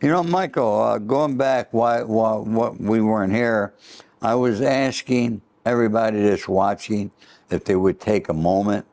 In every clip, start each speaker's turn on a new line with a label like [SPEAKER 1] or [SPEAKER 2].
[SPEAKER 1] You know, Michael, going back what we weren't here, I was asking everybody that's watching if they would take a moment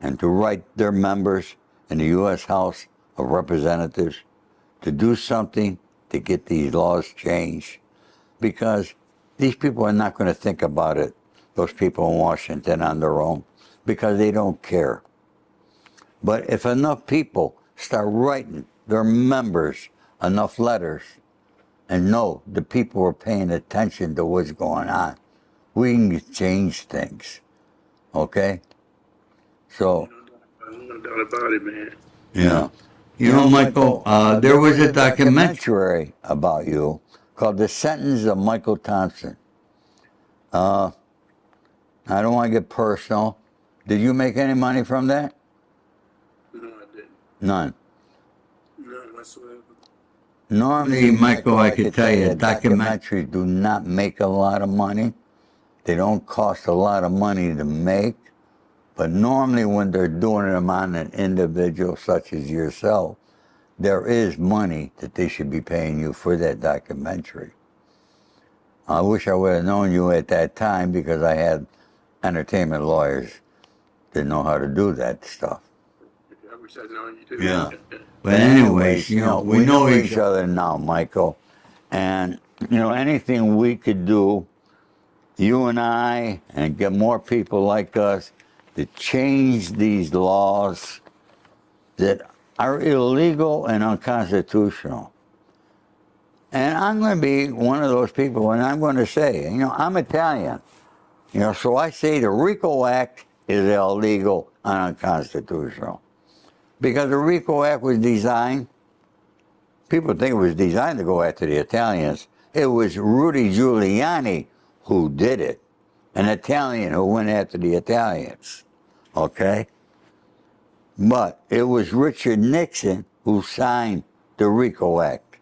[SPEAKER 1] and to write their members in the U.S. House of Representatives to do something to get these laws changed, because these people are not going to think about it, those people in Washington, on their own, because they don't care. But if enough people start writing their members enough letters and know the people are paying attention to what's going on, we can change things. Okay? So,
[SPEAKER 2] No doubt about it, man.
[SPEAKER 1] yeah. You know, Michael, there was a documentary about you called The Sentence of Michael Thompson. I don't want to get personal. Did you make any money from that?
[SPEAKER 2] No, I didn't.
[SPEAKER 1] None.
[SPEAKER 2] None whatsoever.
[SPEAKER 1] Normally, Michael, I could tell you, documentaries do not make a lot of money. They don't cost a lot of money to make. But normally when they're doing them on an individual such as yourself, there is money that they should be paying you for that documentary. I wish I would have known you at that time, because I had entertainment lawyers that know how to do that stuff.
[SPEAKER 2] I wish I'd known you too.
[SPEAKER 1] Yeah. But anyways, you know, we know each other now, Michael. And, you know, anything we could do, you and I, and get more people like us to change these laws that are illegal and unconstitutional. And I'm going to be one of those people, and I'm going to say, you know, I'm Italian. You know, so I say the RICO Act is illegal and unconstitutional. Because the RICO Act was designed, people think it was designed to go after the Italians. It was Rudy Giuliani who did it, an Italian who went after the Italians, okay? But it was Richard Nixon who signed the RICO Act.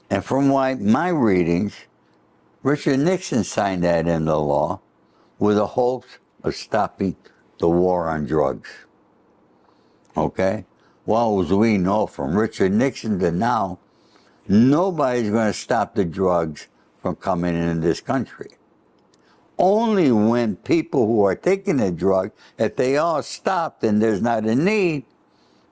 [SPEAKER 1] And from my readings, Richard Nixon signed that into law with the hopes of stopping the war on drugs. Okay? Well, as we know, from Richard Nixon to now, nobody's going to stop the drugs from coming into this country. Only when people who are taking the drug, if they all stopped and there's not a need,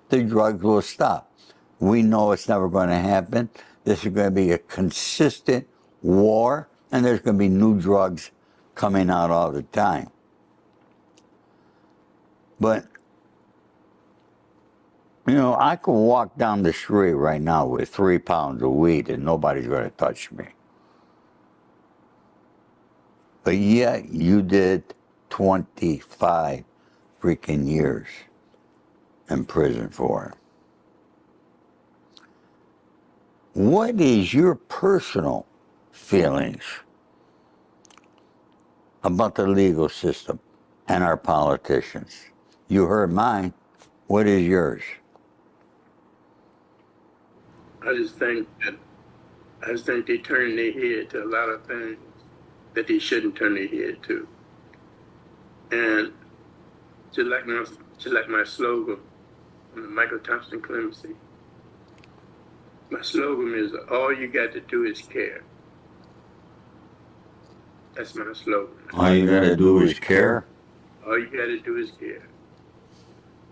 [SPEAKER 1] the drugs will stop. We know it's never going to happen. This is going to be a consistent war, and there's going to be new drugs coming out all the time. But, you know, I could walk down the street right now with 3 pounds of weed and nobody's going to touch me. But yet you did 25 freaking years in prison for it. What is your personal feelings about the legal system and our politicians? You heard mine. What is yours?
[SPEAKER 2] I just think they turn their head to a lot of things that they shouldn't turn their head to. And just like my slogan, Michael Thompson Clemency, my slogan is, all you got to do is care. That's my slogan.
[SPEAKER 1] All you got to do is care?
[SPEAKER 2] All you got to do is care.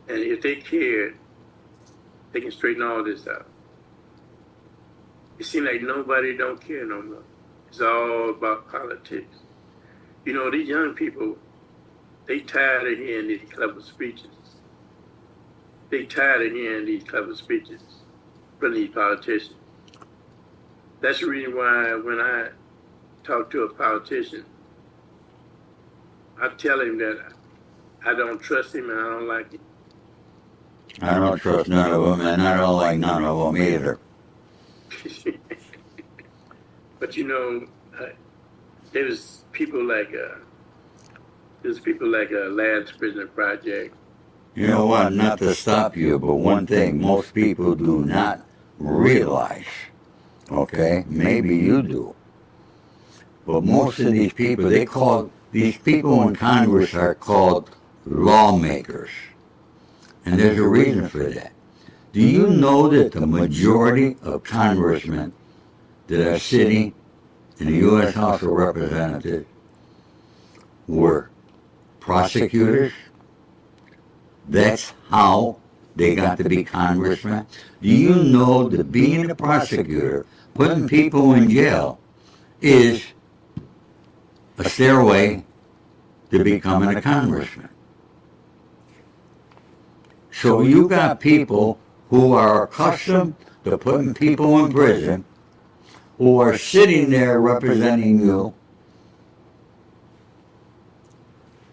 [SPEAKER 2] And if they cared, they can straighten all this out. It seems like nobody don't care no more. It's all about politics. You know, these young people, they tired of hearing these clever speeches. They tired of hearing these clever speeches from these politicians. That's the reason why when I talk to a politician, I tell him that I don't trust him and I don't like him.
[SPEAKER 1] I don't trust none of them, and I don't like none of them either.
[SPEAKER 2] But you know, there's people like Lab's Prisoner Project.
[SPEAKER 1] You know what, not to stop you, but one thing most people do not realize, okay, maybe you do, but most of these people, these people in Congress are called lawmakers. And there's a reason for that. Do you know that the majority of congressmen that are sitting in the U.S. House of Representatives were prosecutors? That's how they got to be congressmen. Do you know that being a prosecutor, putting people in jail, is a stairway to becoming a congressman? So you got people who are accustomed to putting people in prison, who are sitting there representing you.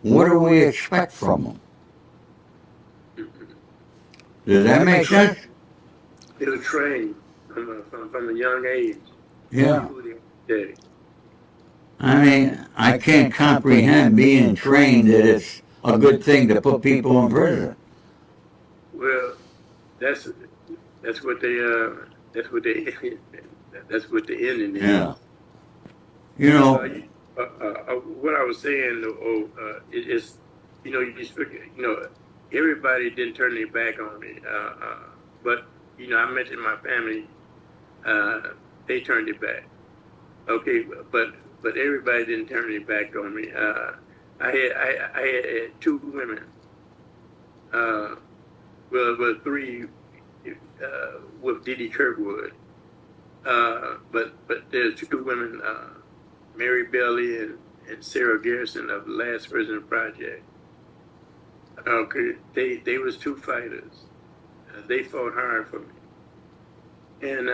[SPEAKER 1] What do we expect from them? Does that make sense?
[SPEAKER 2] They were trained from a young age.
[SPEAKER 1] Yeah.
[SPEAKER 2] Yeah.
[SPEAKER 1] I mean, I can't comprehend being trained that it's a good thing to put people in prison.
[SPEAKER 2] Well, that's what they that's what they that's what the ending is.
[SPEAKER 1] Yeah. You know,
[SPEAKER 2] What I was saying, it is, everybody didn't turn their back on me, but I mentioned my family, they turned it back. Okay, but everybody didn't turn their back on me. I had two women, well three, with Dee Dee Kirkwood, but there's two women. Mary Bailey and Sarah Garrison of the Last Prison Project. Okay, they was two fighters. They fought hard for me, and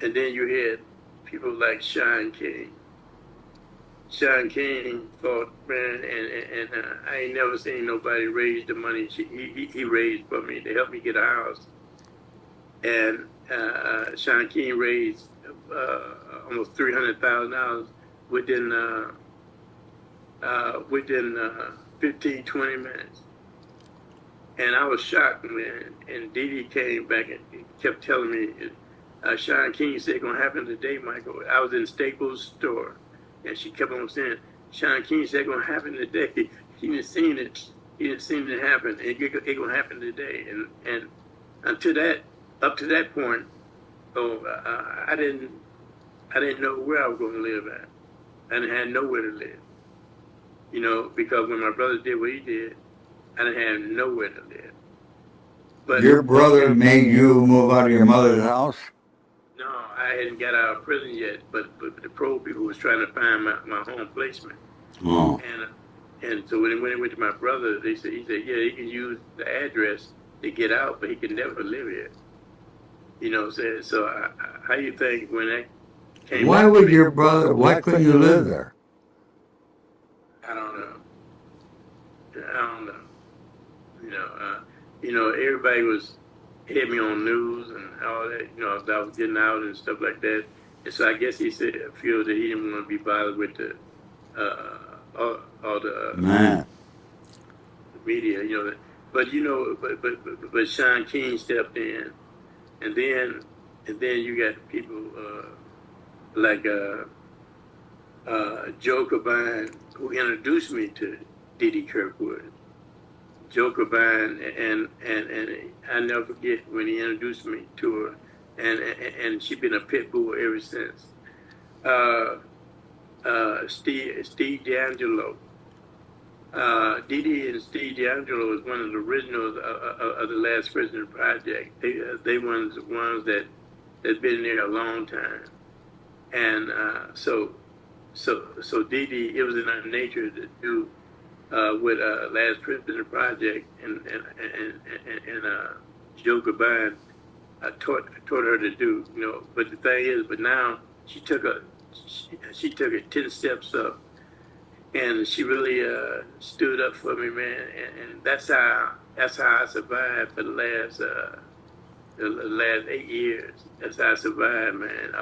[SPEAKER 2] then you had people like Sean King. Sean King fought, man, and I ain't never seen nobody raise the money he raised for me to help me get a house. And Sean King raised almost $300,000 within 15, 20 minutes. And I was shocked, man. And Dee Dee came back and kept telling me, Sean King said, gonna happen today, Michael. I was in Staples store, and she kept on saying, Sean King said, gonna happen today. He didn't see it. He didn't see it happen. It gonna happen today. And up to that point, I didn't know where I was gonna live at. I didn't have nowhere to live, because when my brother did what he did, I didn't have nowhere to live. But
[SPEAKER 1] your brother made you move out of your mother's house?
[SPEAKER 2] No, I hadn't got out of prison yet, but the parole people was trying to find my home placement.
[SPEAKER 1] Oh.
[SPEAKER 2] And so when it went to my brother, he said, yeah, he can use the address to get out, but he can never live here. So how you think when that came?
[SPEAKER 1] Why couldn't you live there?
[SPEAKER 2] I don't know. Everybody had me on news and all that, I was getting out and stuff like that. And so I guess he said, feel that he didn't want to be bothered with the all the media, But Sean King stepped in, and then you got people like Joe Cobain, who introduced me to Dee Dee Kirkwood. Joe Cobain, and I never forget when he introduced me to her, and she's been a pit bull ever since. Steve D'Angelo. Dee Dee and Steve D'Angelo is one of the originals of the Last Prison Project. They ones that's been there a long time, and so Dee Dee, it was in our nature to do with Last Prison Project, and Joe Cobain taught her to do, But the thing is, now she took it 10 steps up, and she really stood up for me, man. And that's how I survived for the last 8 years. That's how I survived, man.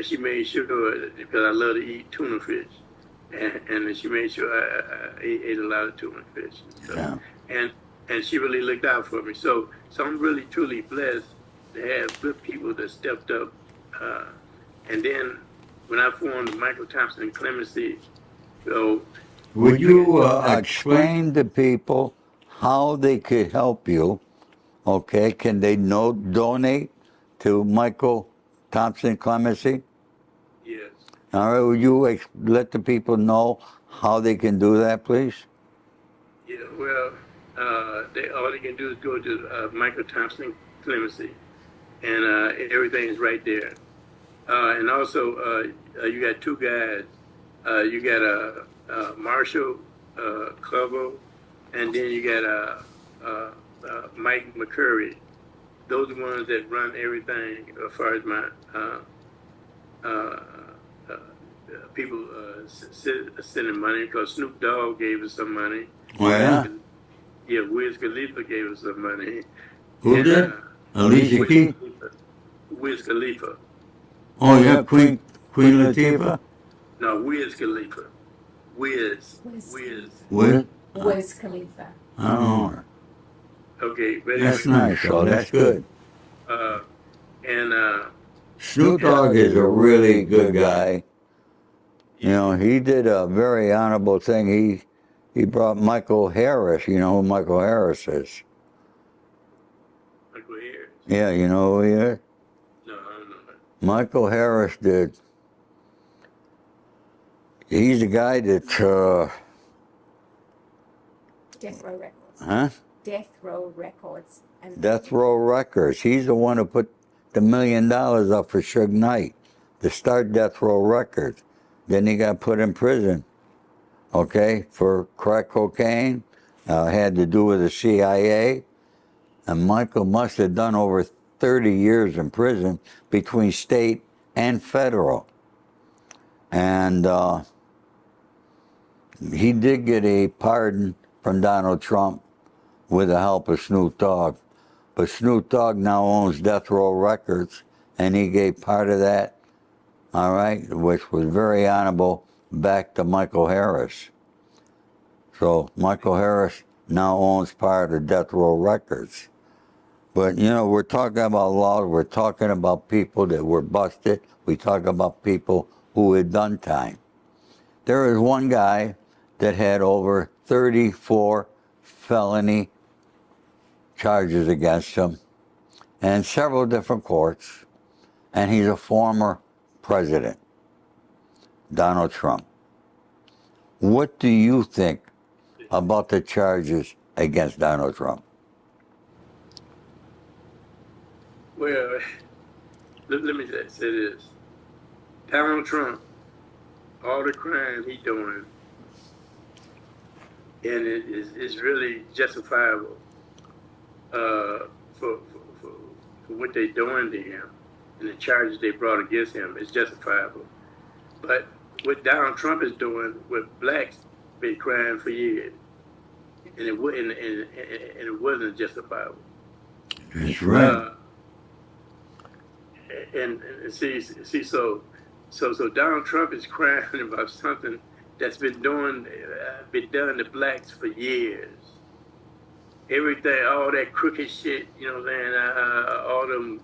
[SPEAKER 2] She made sure, because I love to eat tuna fish. And she made sure I ate a lot of tuna fish. So, yeah. And she really looked out for me. So I'm really, truly blessed to have good people that stepped up. And then when I formed the Michael Thompson Clemency,
[SPEAKER 1] would you explain to people how they could help you, Okay, can they donate to Michael Thompson Clemency?
[SPEAKER 2] Yes.
[SPEAKER 1] All right, would you let the people know how they can do that, please?
[SPEAKER 2] Yeah, well, all they can do is go to Michael Thompson Clemency, and everything's right there. And also, you got two guys. You got Marshall Clovo, and then you got Mike McCurry. Those are the ones that run everything as far as my people sending money, because Snoop Dogg gave us some money.
[SPEAKER 1] Oh, yeah?
[SPEAKER 2] Yeah, Wiz Khalifa gave us some money.
[SPEAKER 1] Who
[SPEAKER 2] And,
[SPEAKER 1] did? Alicia Keys?
[SPEAKER 2] Wiz Khalifa.
[SPEAKER 1] Oh, yeah, Queen Latifah?
[SPEAKER 2] No, Wiz Khalifa. Wiz.
[SPEAKER 1] Wiz?
[SPEAKER 3] Wiz Khalifa.
[SPEAKER 1] I don't know her.
[SPEAKER 2] Okay, but
[SPEAKER 1] That's nice, so that's good.
[SPEAKER 2] And
[SPEAKER 1] Snoop Dogg is a really good guy. You know, he did a very honorable thing. He brought Michael Harris. You know who Michael Harris is?
[SPEAKER 2] Michael Harris.
[SPEAKER 1] Yeah, you know who he is?
[SPEAKER 2] No, I don't know that.
[SPEAKER 1] Michael Harris did. He's the guy that,
[SPEAKER 3] Death Row Records.
[SPEAKER 1] huh?
[SPEAKER 3] Death Row Records. And
[SPEAKER 1] Death Row Records. He's the one who put the $1 million up for Suge Knight to start Death Row Records. Then he got put in prison, okay, for crack cocaine. Had to do with the CIA. And Michael must have done over 30 years in prison between state and federal. And he did get a pardon from Donald Trump with the help of Snoop Dogg. But Snoop Dogg now owns Death Row Records, and he gave part of that, all right, which was very honorable, back to Michael Harris. So Michael Harris now owns part of Death Row Records. But, you know, we're talking about laws, we're talking about people that were busted, we talk about people who had done time. There is one guy that had over 34 felony charges against him and several different courts, and he's a former president, Donald Trump. What do you think about the charges against Donald Trump?
[SPEAKER 2] Well, let me say this. Donald Trump, all the crime he's doing, and it's really justifiable for what they're doing to him and the charges they brought against him. It's justifiable. But what Donald Trump is doing, what blacks been crying for years, and it wasn't justifiable.
[SPEAKER 1] That's right.
[SPEAKER 2] And see, so Donald Trump is crying about something that's been done to blacks for years. Everything, all that crooked shit, you know what I'm saying? All them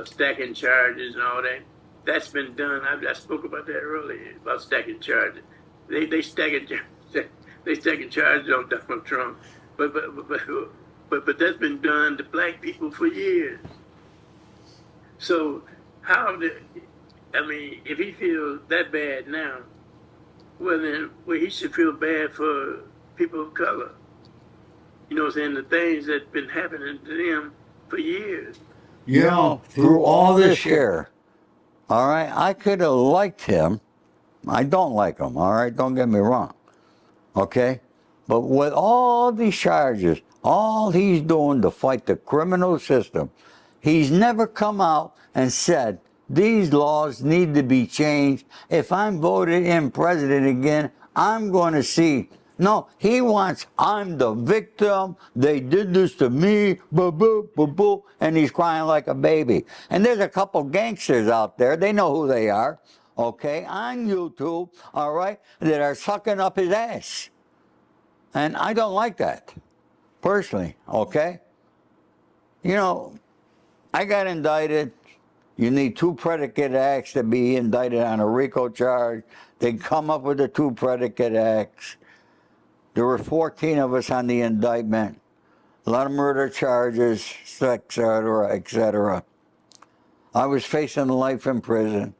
[SPEAKER 2] stacking charges and all that. That's been done. I spoke about that earlier, about stacking charges. They stacking charges on Donald Trump, but that's been done to black people for years. So if he feels that bad now, well, he should feel bad for people of color. You know what I'm saying? The things that's been happening to them for years.
[SPEAKER 1] You know, through all this year, all right, I could have liked him. I don't like him, all right? Don't get me wrong, okay? But with all these charges, all he's doing to fight the criminal system, he's never come out and said, these laws need to be changed. If I'm voted in president again, I'm going to see. No, he wants, I'm the victim. They did this to me, boo, boo, boo, boo, and he's crying like a baby. And there's a couple gangsters out there, they know who they are, okay, on YouTube, all right, that are sucking up his ass. And I don't like that, personally, okay? You know, I got indicted. You need 2 predicate acts to be indicted on a RICO charge. They come up with the 2 predicate acts. There were 14 of us on the indictment. a lot of murder charges, etc., etc. I was facing life in prison.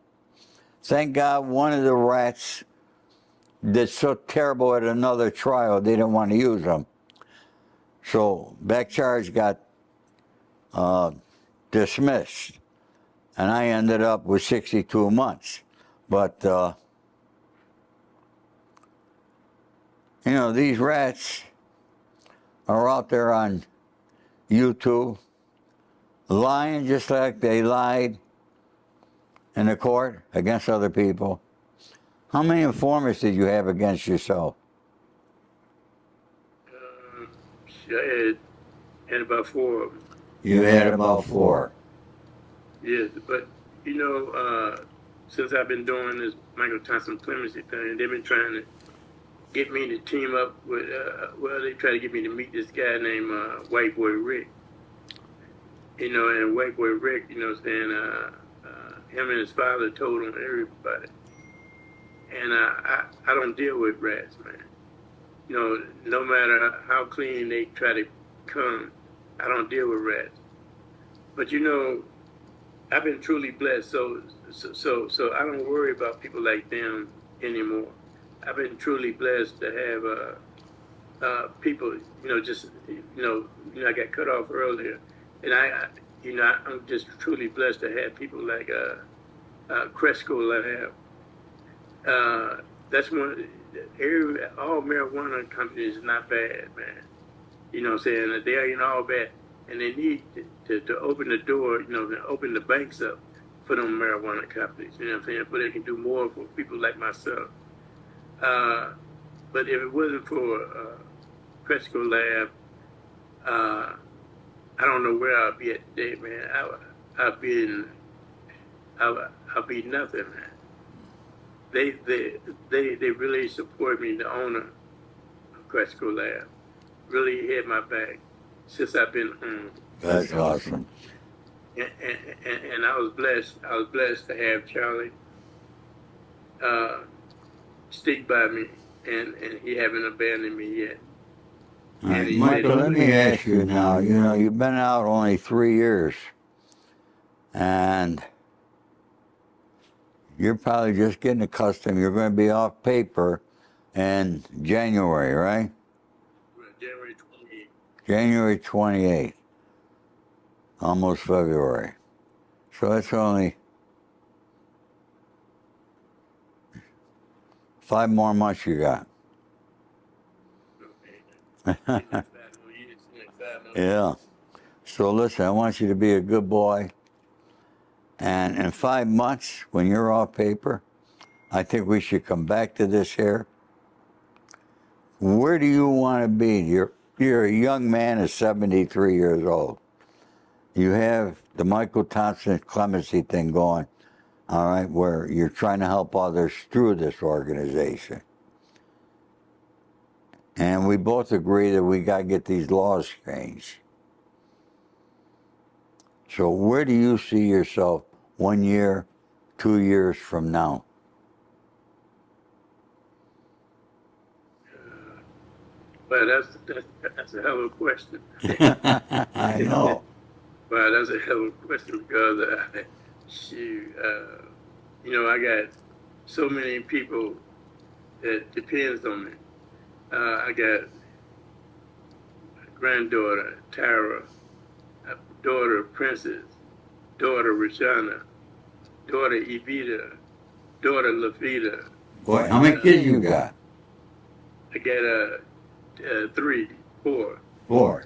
[SPEAKER 1] Thank God one of the rats did so terrible at another trial, they didn't want to use them. So back charge got dismissed, and I ended up with 62 months. But, you know, these rats are out there on YouTube lying just like they lied in the court against other people. How many informants did you have against yourself?
[SPEAKER 2] I had about 4 of them.
[SPEAKER 1] You had about 4.
[SPEAKER 2] Yes, but you know, since I've been doing this Michael Thompson clemency thing, they've been trying to get me to team up with, well, they try to get me to meet this guy named White Boy Rick. You know, and White Boy Rick, you know what I'm saying, him and his father told on everybody. And I don't deal with rats, man. You know, no matter how clean they try to come, I don't deal with rats. But you know, I've been truly blessed, so I don't worry about people like them anymore. I've been truly blessed to have people, you know, just I got cut off earlier, and I'm just truly blessed to have people like Cresco Lab. That's one. All marijuana companies is not bad, man. You know what I'm saying? They ain't all bad, and they need to open the door, you know, to open the banks up for them marijuana companies. You know what I'm saying? But they can do more for people like myself. But if it wasn't for Cresco Lab, I don't know where I'll be at today, man. I'll be nothing, man. They really support me, the owner of Cresco Lab. Really had my back since I've been home.
[SPEAKER 1] That's awesome.
[SPEAKER 2] And I was blessed to have Charlie stick by me, and he haven't abandoned me yet.
[SPEAKER 1] Right. Michael, let me ask you now, you know, you've been out only 3 years, and you're probably just getting accustomed. You're going to be off paper in January, right?
[SPEAKER 2] January 28th.
[SPEAKER 1] January 28th. Almost February. So it's only 5 more months you got. Yeah. So listen, I want you to be a good boy. And in 5 months, when you're off paper, I think we should come back to this here. Where do you want to be? You're a young man of 73 years old. You have the Michael Thompson clemency thing going, all right, where you're trying to help others through this organization. And we both agree that we got to get these laws changed. So where do you see yourself 1 year, 2 years from now?
[SPEAKER 2] Well, that's a hell of a question.
[SPEAKER 1] I know.
[SPEAKER 2] Well, that's a hell of a question because, you know, I got so many people that depends on me. I got a granddaughter, Tara, a daughter, Princess, daughter, Rashana, daughter, Evita, daughter, Lafita.
[SPEAKER 1] Boy, how many kids you got?
[SPEAKER 2] I got 3, 4.
[SPEAKER 1] 4.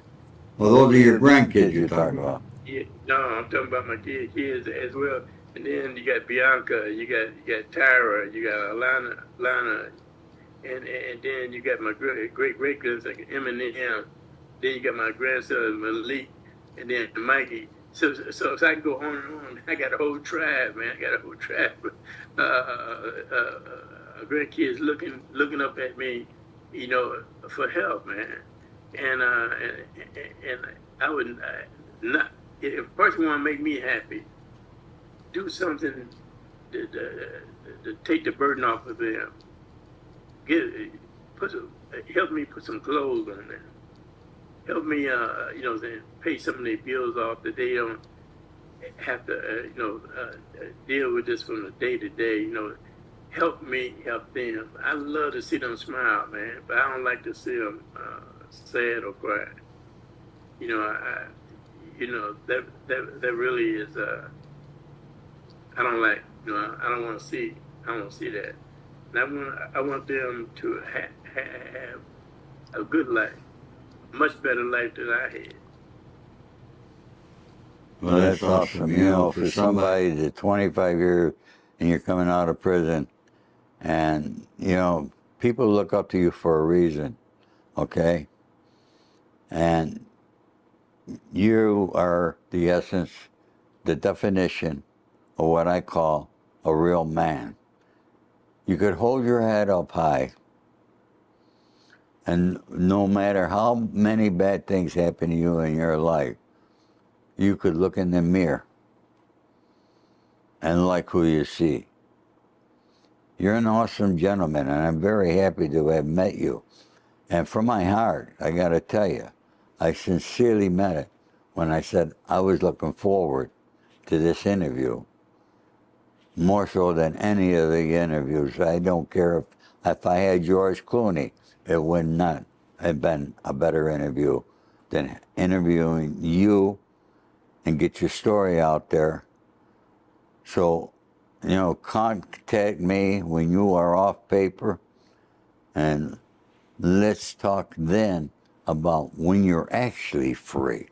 [SPEAKER 1] Well, those are your grandkids you're talking about.
[SPEAKER 2] Yeah, no, I'm talking about my kids as well. And then you got Bianca, you got Tyra, you got Lana, and then you got my great grandson Eminem. Then you got my grandson Malik, and then Mikey. So I can go on and on. I got a whole tribe, man. I got a whole tribe. Grandkids looking up at me, you know, for help, man. And I would not. If a person want to make me happy, do something to take the burden off of them. Help me put some clothes on them. help me, pay some of their bills off that they don't have to, deal with this from the day to day. Help me help them. I love to see them smile, man, but I don't like to see them sad or cry. That really is. I don't like. I don't want to see. I don't want to see that. And I want them to have a good life, much better life than I had.
[SPEAKER 1] Well, that's awesome. For somebody that's 25 years and you're coming out of prison, and, people look up to you for a reason, okay? And you are the essence, the definition of what I call a real man. You could hold your head up high, and no matter how many bad things happen to you in your life, you could look in the mirror and like who you see. You're an awesome gentleman, and I'm very happy to have met you. And from my heart, I got to tell you, I sincerely meant it when I said I was looking forward to this interview, more so than any of the interviews. I don't care if I had George Clooney, it would not have been a better interview than interviewing you and get your story out there. So, contact me when you are off paper, and let's talk then about when you're actually free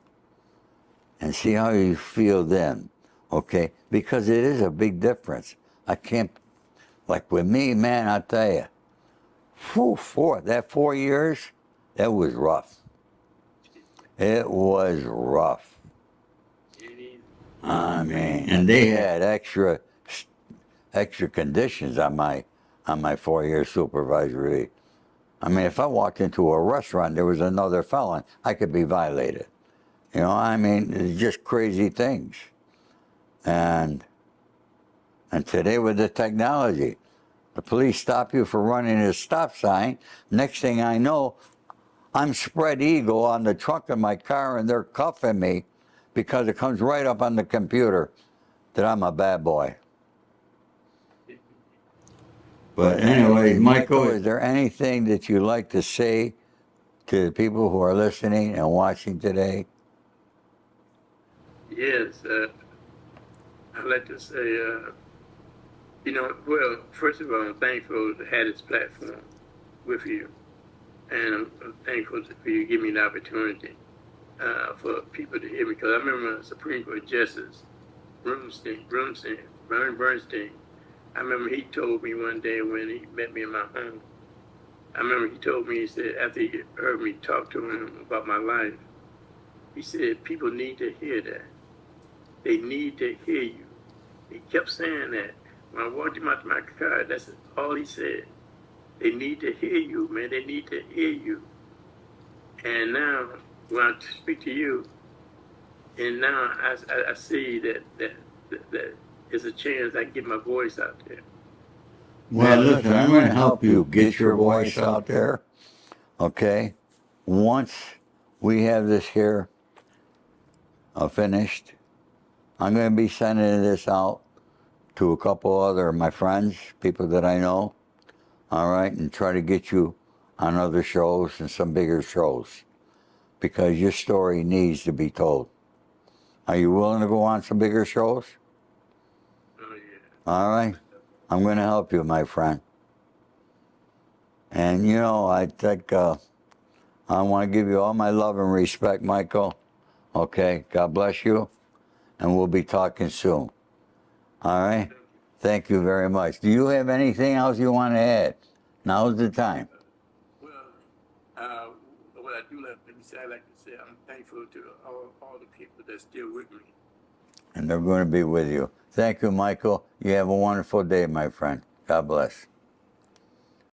[SPEAKER 1] and see how you feel then, okay? Because it is a big difference. I can't, like with me, man, I'll tell you, 4 years, that was rough. It was rough. I mean, and they had extra conditions on my 4-year supervisory. I mean, if I walked into a restaurant, there was another felon, I could be violated. It's just crazy things. And today with the technology, the police stop you for running a stop sign. Next thing I know, I'm spread eagle on the trunk of my car, and they're cuffing me because it comes right up on the computer that I'm a bad boy. But anyways, Michael, is there anything that you'd like to say to the people who are listening and watching today?
[SPEAKER 2] Yes, I'd like to say, first of all, I'm thankful to have this platform with you. And I'm thankful for you giving me the opportunity for people to hear me. Because I remember Supreme Court Justice Bernstein. I remember he told me one day when he met me in my home. I remember he told me, he said, after he heard me talk to him about my life, he said, people need to hear that. They need to hear you. He kept saying that. When I walked him out to my car, that's all he said. They need to hear you, man. They need to hear you. And now, when I speak to you, and now I see that there's a chance I can get my voice out there.
[SPEAKER 1] Well, listen, I'm going to help you get your voice out there, okay? Once we have this here finished, I'm going to be sending this out to a couple other of my friends, people that I know, all right, and try to get you on other shows and some bigger shows, because your story needs to be told. Are you willing to go on some bigger shows?
[SPEAKER 2] Oh, yeah.
[SPEAKER 1] All right. I'm going to help you, my friend. And, I think I want to give you all my love and respect, Michael. Okay? God bless you. And we'll be talking soon. All right? Thank you very much. Do you have anything else you want to add? Now's the time.
[SPEAKER 2] Well, what I do like to say, I like to say, I'm thankful to all the people that's still with me.
[SPEAKER 1] And they're going to be with you. Thank you, Michael. You have a wonderful day, my friend. God bless.